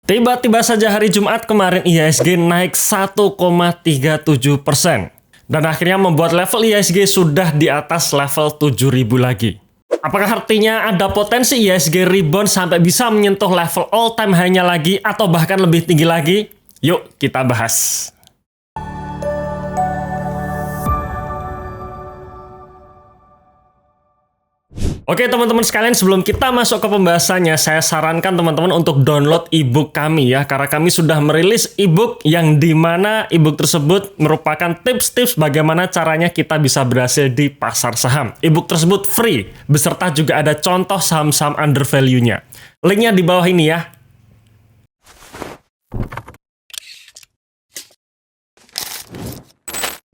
Tiba-tiba saja hari Jumat kemarin IHSG naik 1,37%. Dan akhirnya membuat level IHSG sudah di atas level 7.000 lagi. Apakah artinya ada potensi IHSG rebound sampai bisa menyentuh level all time high-nya lagi atau bahkan lebih tinggi lagi? Yuk kita bahas. Oke teman-teman sekalian, sebelum kita masuk ke pembahasannya, saya sarankan teman-teman untuk download ebook kami ya, karena kami sudah merilis ebook yang dimana ebook tersebut merupakan tips-tips bagaimana caranya kita bisa berhasil di pasar saham. Ebook tersebut free, beserta juga ada contoh saham-saham under value-nya. Linknya di bawah ini ya.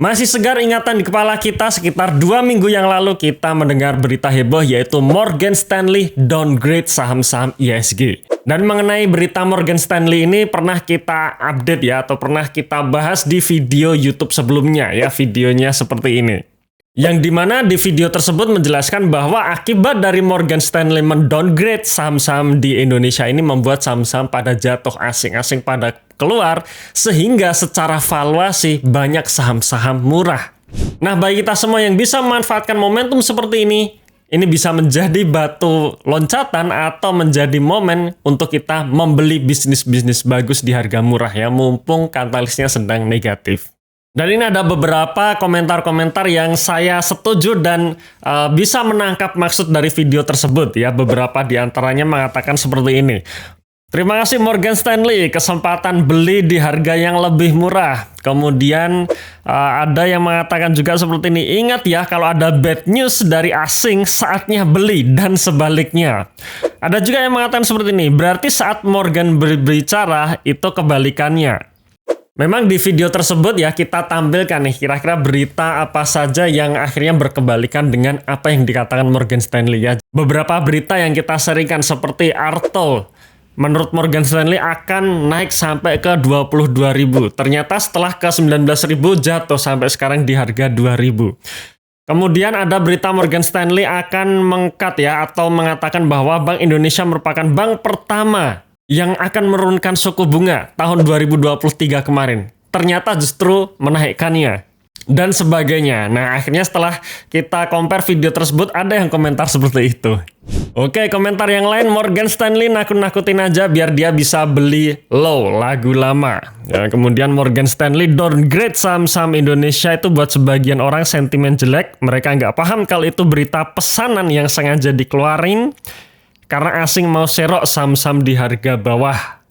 Masih segar ingatan di kepala kita, sekitar 2 minggu yang lalu kita mendengar berita heboh yaitu Morgan Stanley downgrade saham-saham IHSG. Dan mengenai berita Morgan Stanley ini pernah kita update ya, atau pernah kita bahas di video YouTube sebelumnya ya, videonya seperti ini. Yang dimana di video tersebut menjelaskan bahwa akibat dari Morgan Stanley mendowngrade saham-saham di Indonesia ini membuat saham-saham pada jatuh, asing-asing pada keluar, sehingga secara valuasi banyak saham-saham murah. Nah, bagi kita semua yang bisa memanfaatkan momentum seperti ini bisa menjadi batu loncatan atau menjadi momen untuk kita membeli bisnis-bisnis bagus di harga murah ya, mumpung katalisnya sedang negatif. Dan ini ada beberapa komentar-komentar yang saya setuju dan bisa menangkap maksud dari video tersebut ya. Beberapa di antaranya mengatakan seperti ini. Terima kasih Morgan Stanley, kesempatan beli di harga yang lebih murah. Kemudian ada yang mengatakan juga seperti ini. Ingat ya, kalau ada bad news dari asing, saatnya beli dan sebaliknya. Ada juga yang mengatakan seperti ini. Berarti saat Morgan berbicara itu kebalikannya. Memang di video tersebut ya kita tampilkan nih kira-kira berita apa saja yang akhirnya berkebalikan dengan apa yang dikatakan Morgan Stanley ya. Beberapa berita yang kita sharingkan seperti Arto. Menurut Morgan Stanley akan naik sampai ke 22.000. Ternyata setelah ke 19.000 jatuh sampai sekarang di harga 2.000. Kemudian ada berita Morgan Stanley akan mengkat ya atau mengatakan bahwa Bank Indonesia merupakan bank pertama yang akan menurunkan suku bunga tahun 2023 kemarin. Ternyata justru menaikkannya. Dan sebagainya. Nah, akhirnya setelah kita compare video tersebut, ada yang komentar seperti itu. Oke, komentar yang lain, Morgan Stanley nakut-nakutin aja biar dia bisa beli low, lagu lama. Ya, kemudian Morgan Stanley downgrade saham-saham Indonesia itu buat sebagian orang sentimen jelek. Mereka nggak paham kalau itu berita pesanan yang sengaja dikeluarin karena asing mau serok saham-saham di harga bawah.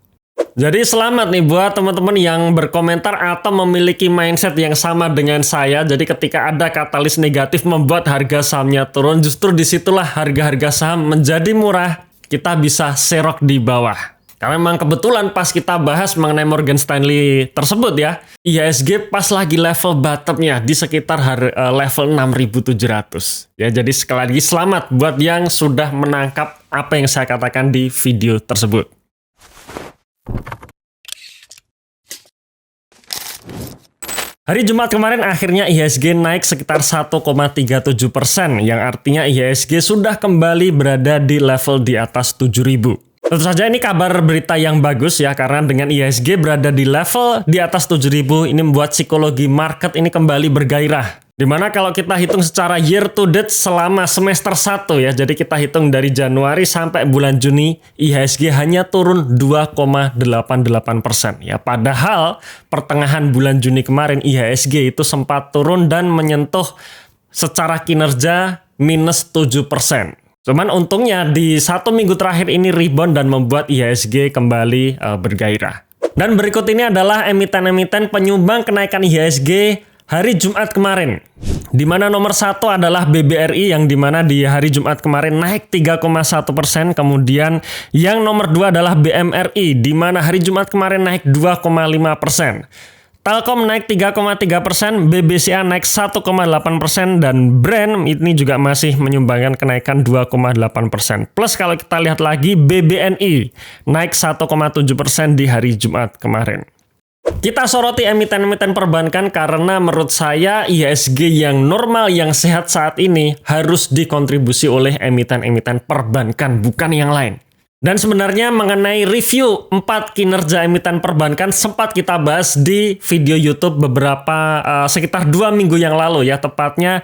Jadi selamat nih buat teman-teman yang berkomentar atau memiliki mindset yang sama dengan saya. Jadi ketika ada katalis negatif membuat harga sahamnya turun, justru disitulah harga-harga saham menjadi murah. Kita bisa serok di bawah. Karena memang kebetulan pas kita bahas mengenai Morgan Stanley tersebut ya, IHSG pas lagi level bottomnya di sekitar level 6.700. Ya, jadi sekali lagi selamat buat yang sudah menangkap apa yang saya katakan di video tersebut. Hari Jumat kemarin akhirnya IHSG naik sekitar 1,37%, yang artinya IHSG sudah kembali berada di level di atas 7.000. Tentu saja ini kabar berita yang bagus ya, karena dengan IHSG berada di level di atas 7.000 ini membuat psikologi market ini kembali bergairah. Dimana kalau kita hitung secara year to date selama semester 1 ya, jadi kita hitung dari Januari sampai bulan Juni, IHSG hanya turun 2,88%. Ya, padahal pertengahan bulan Juni kemarin IHSG itu sempat turun dan menyentuh secara kinerja minus 7%. Cuman untungnya di 1 minggu terakhir ini rebound dan membuat IHSG kembali bergairah. Dan berikut ini adalah emiten-emiten penyumbang kenaikan IHSG hari Jumat kemarin, di mana nomor 1 adalah BBRI yang dimana di hari Jumat kemarin naik 3,1%, kemudian yang nomor 2 adalah BMRI, di mana hari Jumat kemarin naik 2,5%. Telkom naik 3,3%, BBCA naik 1,8%, dan Brand ini juga masih menyumbangkan kenaikan 2,8%. Plus kalau kita lihat lagi BBNI naik 1,7% di hari Jumat kemarin. Kita soroti emiten-emiten perbankan karena menurut saya IHSG yang normal, yang sehat saat ini harus dikontribusi oleh emiten-emiten perbankan, bukan yang lain. Dan sebenarnya mengenai review 4 kinerja emiten perbankan sempat kita bahas di video YouTube beberapa sekitar 2 minggu yang lalu ya, tepatnya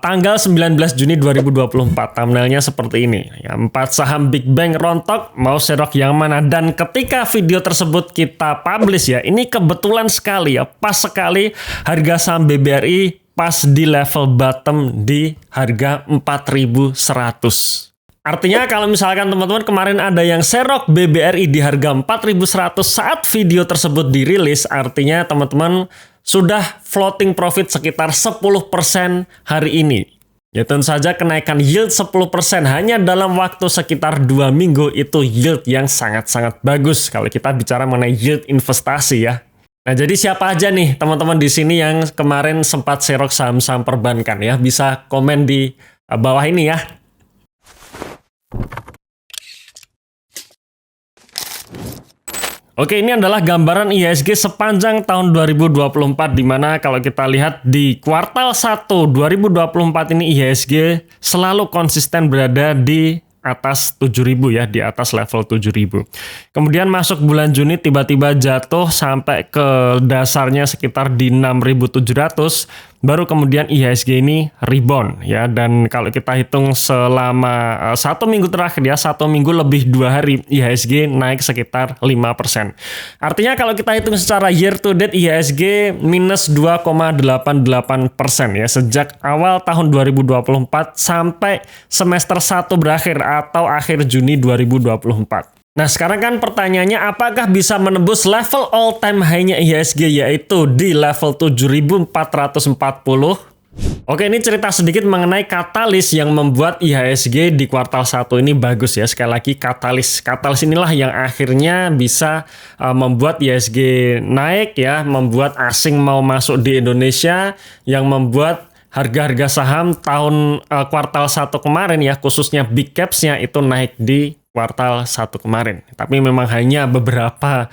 tanggal 19 Juni 2024. Thumbnailnya seperti ini. Ya, 4 saham Big Bang rontok, mau serok yang mana? Dan ketika video tersebut kita publish ya, ini kebetulan sekali ya, pas sekali harga saham BBRI pas di level bottom di harga 4.100. Artinya kalau misalkan teman-teman kemarin ada yang serok BBRI di harga 4.100 saat video tersebut dirilis, artinya teman-teman sudah floating profit sekitar 10% hari ini. Ya tentu saja kenaikan yield 10% hanya dalam waktu sekitar 2 minggu itu yield yang sangat-sangat bagus kalau kita bicara mengenai yield investasi ya. Nah, jadi siapa aja nih teman-teman di sini yang kemarin sempat serok saham-saham perbankan ya, bisa komen di bawah ini ya. Oke, ini adalah gambaran IHSG sepanjang tahun 2024, di mana kalau kita lihat di kuartal 1 2024 ini IHSG selalu konsisten berada di atas 7.000 ya, di atas level 7.000. Kemudian masuk bulan Juni tiba-tiba jatuh sampai ke dasarnya sekitar di 6.700. Baru kemudian IHSG ini rebound ya, dan kalau kita hitung selama 1 minggu terakhir ya, 1 minggu lebih 2 hari IHSG naik sekitar 5%. Artinya kalau kita hitung secara year to date IHSG minus 2,88% ya sejak awal tahun 2024 sampai semester 1 berakhir atau akhir Juni 2024. Nah, sekarang kan pertanyaannya apakah bisa menembus level all time high-nya IHSG yaitu di level 7.440? Oke, ini cerita sedikit mengenai katalis yang membuat IHSG di kuartal 1 ini bagus ya. Sekali lagi katalis. Katalis inilah yang akhirnya bisa membuat IHSG naik ya, membuat asing mau masuk di Indonesia, yang membuat harga-harga saham tahun kuartal 1 kemarin ya, khususnya big caps-nya itu naik di kuartal 1 kemarin. Tapi memang hanya beberapa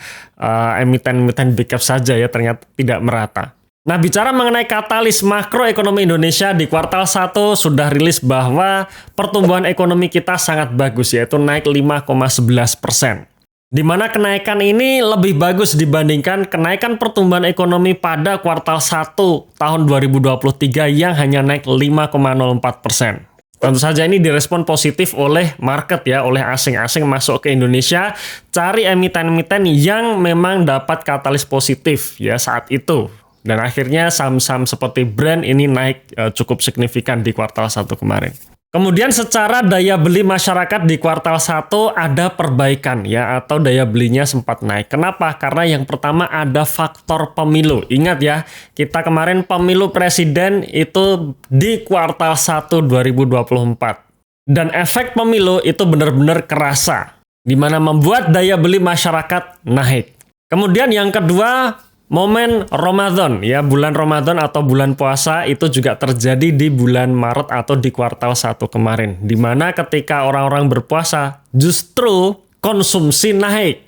emiten-emiten big cap saja ya, ternyata tidak merata. Nah, bicara mengenai katalis makroekonomi Indonesia di kuartal 1 sudah rilis bahwa pertumbuhan ekonomi kita sangat bagus yaitu naik 5,11%. Di mana kenaikan ini lebih bagus dibandingkan kenaikan pertumbuhan ekonomi pada kuartal 1 tahun 2023 yang hanya naik 5,04%. Tentu saja ini direspon positif oleh market ya, oleh asing-asing masuk ke Indonesia, cari emiten-emiten yang memang dapat katalis positif ya saat itu. Dan akhirnya saham-saham seperti Brand ini naik cukup signifikan di kuartal 1 kemarin. Kemudian secara daya beli masyarakat di kuartal 1 ada perbaikan ya, atau daya belinya sempat naik. Kenapa? Karena yang pertama ada faktor pemilu. Ingat ya, kita kemarin pemilu presiden itu di kuartal 1 2024. Dan efek pemilu itu benar-benar kerasa, di mana membuat daya beli masyarakat naik. Kemudian yang kedua, momen Ramadan ya, bulan Ramadan atau bulan puasa itu juga terjadi di bulan Maret atau di kuartal 1 kemarin, di mana ketika orang-orang berpuasa justru konsumsi naik.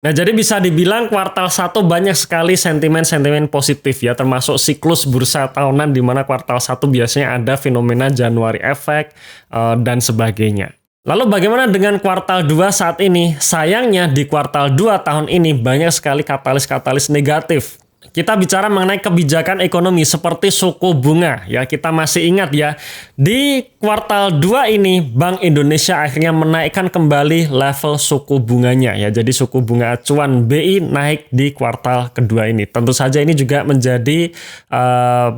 Nah, jadi bisa dibilang kuartal 1 banyak sekali sentimen-sentimen positif ya, termasuk siklus bursa tahunan di mana kuartal 1 biasanya ada fenomena Januari Effect dan sebagainya. Lalu bagaimana dengan kuartal 2 saat ini? Sayangnya di kuartal 2 tahun ini banyak sekali katalis-katalis negatif. Kita bicara mengenai kebijakan ekonomi seperti suku bunga ya. Kita masih ingat ya, di kuartal 2 ini Bank Indonesia akhirnya menaikkan kembali level suku bunganya ya. Jadi suku bunga acuan BI naik di kuartal kedua ini. Tentu saja ini juga menjadi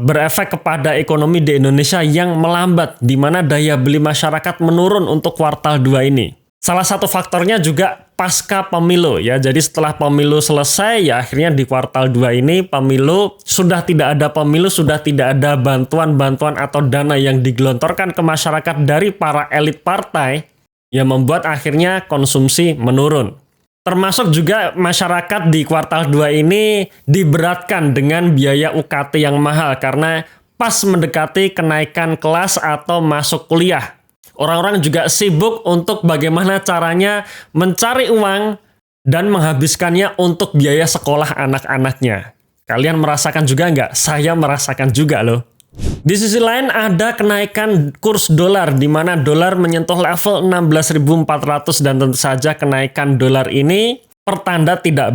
berefek kepada ekonomi di Indonesia yang melambat, di mana daya beli masyarakat menurun untuk kuartal 2 ini. Salah satu faktornya juga pasca pemilu ya. Jadi setelah pemilu selesai ya akhirnya di kuartal 2 ini pemilu sudah tidak ada pemilu, sudah tidak ada bantuan-bantuan atau dana yang digelontorkan ke masyarakat dari para elit partai yang membuat akhirnya konsumsi menurun. Termasuk juga masyarakat di kuartal 2 ini diberatkan dengan biaya UKT yang mahal karena pas mendekati kenaikan kelas atau masuk kuliah. Orang-orang juga sibuk untuk bagaimana caranya mencari uang dan menghabiskannya untuk biaya sekolah anak-anaknya. Kalian merasakan juga nggak? Saya merasakan juga loh. Di sisi lain ada kenaikan kurs dolar di mana dolar menyentuh level 16.400 dan tentu saja kenaikan dolar ini pertanda tidak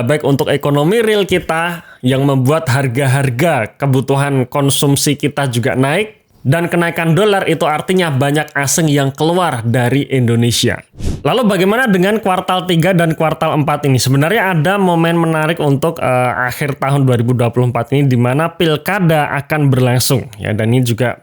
baik untuk ekonomi real kita yang membuat harga-harga kebutuhan konsumsi kita juga naik. Dan kenaikan dolar itu artinya banyak asing yang keluar dari Indonesia. Lalu bagaimana dengan kuartal 3 dan kuartal 4 ini? Sebenarnya ada momen menarik untuk akhir tahun 2024 ini di mana pilkada akan berlangsung. Ya, dan ini juga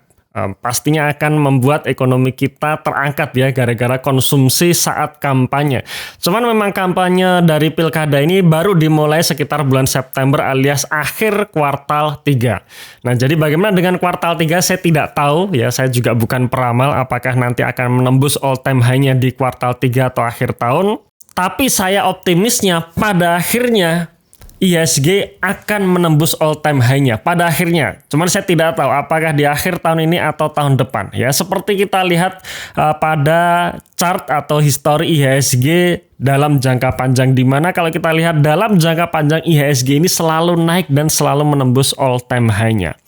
pastinya akan membuat ekonomi kita terangkat ya gara-gara konsumsi saat kampanye. Cuman memang kampanye dari pilkada ini baru dimulai sekitar bulan September alias akhir kuartal 3. Nah, jadi bagaimana dengan kuartal 3 saya tidak tahu ya, saya juga bukan peramal apakah nanti akan menembus all time high-nya di kuartal 3 atau akhir tahun. Tapi saya optimisnya pada akhirnya IHSG akan menembus all time high-nya pada akhirnya. Cuman saya tidak tahu apakah di akhir tahun ini atau tahun depan. Ya, seperti kita lihat pada chart atau histori IHSG dalam jangka panjang, di mana kalau kita lihat dalam jangka panjang IHSG ini selalu naik dan selalu menembus all time high-nya.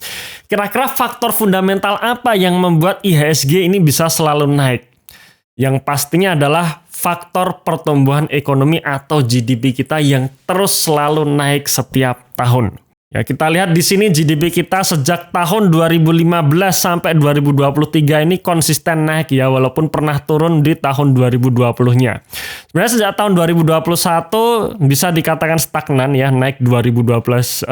Kira-kira faktor fundamental apa yang membuat IHSG ini bisa selalu naik? Yang pastinya adalah faktor pertumbuhan ekonomi atau GDP kita yang terus selalu naik setiap tahun. Ya, kita lihat di sini GDP kita sejak tahun 2015 sampai 2023 ini konsisten naik ya, walaupun pernah turun di tahun 2020-nya. Sebenarnya sejak tahun 2021 bisa dikatakan stagnan ya, naik 2012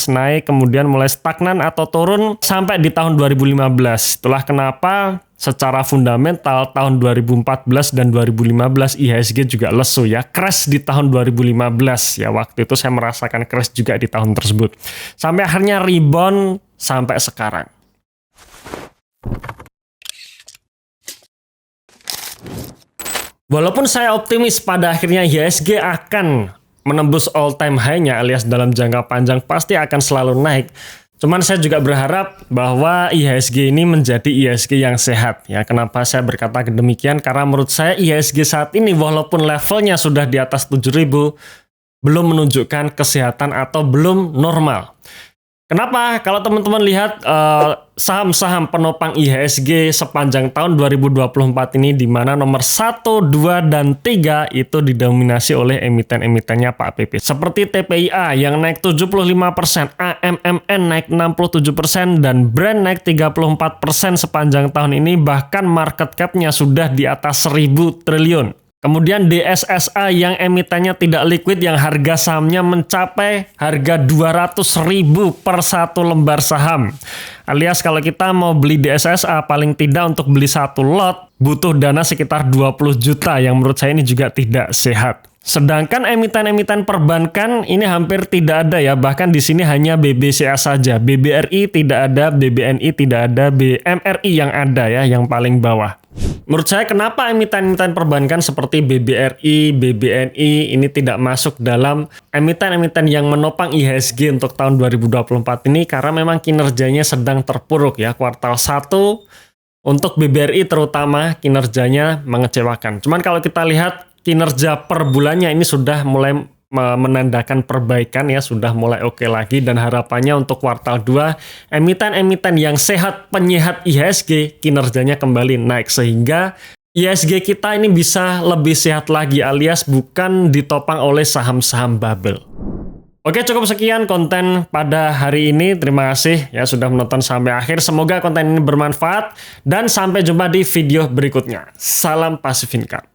naik, kemudian mulai stagnan atau turun sampai di tahun 2015. Itulah kenapa secara fundamental tahun 2014 dan 2015 IHSG juga lesu ya, crash di tahun 2015 ya, waktu itu saya merasakan crash juga di tahun tersebut. Sampai akhirnya rebound sampai sekarang. Walaupun saya optimis pada akhirnya IHSG akan menembus all time high-nya alias dalam jangka panjang pasti akan selalu naik. Cuman saya juga berharap bahwa IHSG ini menjadi IHSG yang sehat. Ya, kenapa saya berkata demikian? Karena menurut saya IHSG saat ini walaupun levelnya sudah di atas 7.000, belum menunjukkan kesehatan atau belum normal. Kenapa? Kalau teman-teman lihat saham-saham penopang IHSG sepanjang tahun 2024 ini, di mana nomor 1, 2, dan 3 itu didominasi oleh emiten-emitennya Pak PP. Seperti TPIA yang naik 75%, AMMN naik 67%, dan Brand naik 34% sepanjang tahun ini, bahkan market cap-nya sudah di atas 1.000 triliun. Kemudian DSSA yang emitennya tidak liquid, yang harga sahamnya mencapai harga 200.000 per satu lembar saham. Alias kalau kita mau beli DSSA paling tidak untuk beli satu lot butuh dana sekitar 20 juta yang menurut saya ini juga tidak sehat. Sedangkan emiten-emiten perbankan ini hampir tidak ada ya, bahkan di sini hanya BBCA saja. BBRI tidak ada, BBNI tidak ada, BMRI yang ada ya, yang paling bawah. Menurut saya kenapa emiten-emiten perbankan seperti BBRI, BBNI ini tidak masuk dalam emiten-emiten yang menopang IHSG untuk tahun 2024 ini, karena memang kinerjanya sedang terpuruk ya. Kuartal 1 untuk BBRI terutama kinerjanya mengecewakan. Cuman kalau kita lihat kinerja per bulannya ini sudah mulai menandakan perbaikan ya, sudah mulai oke lagi, dan harapannya untuk kuartal 2 emiten-emiten yang sehat penyehat IHSG kinerjanya kembali naik sehingga IHSG kita ini bisa lebih sehat lagi alias bukan ditopang oleh saham-saham bubble. Oke, cukup sekian konten pada hari ini. Terima kasih ya sudah menonton sampai akhir. Semoga konten ini bermanfaat dan sampai jumpa di video berikutnya. Salam Passive Income.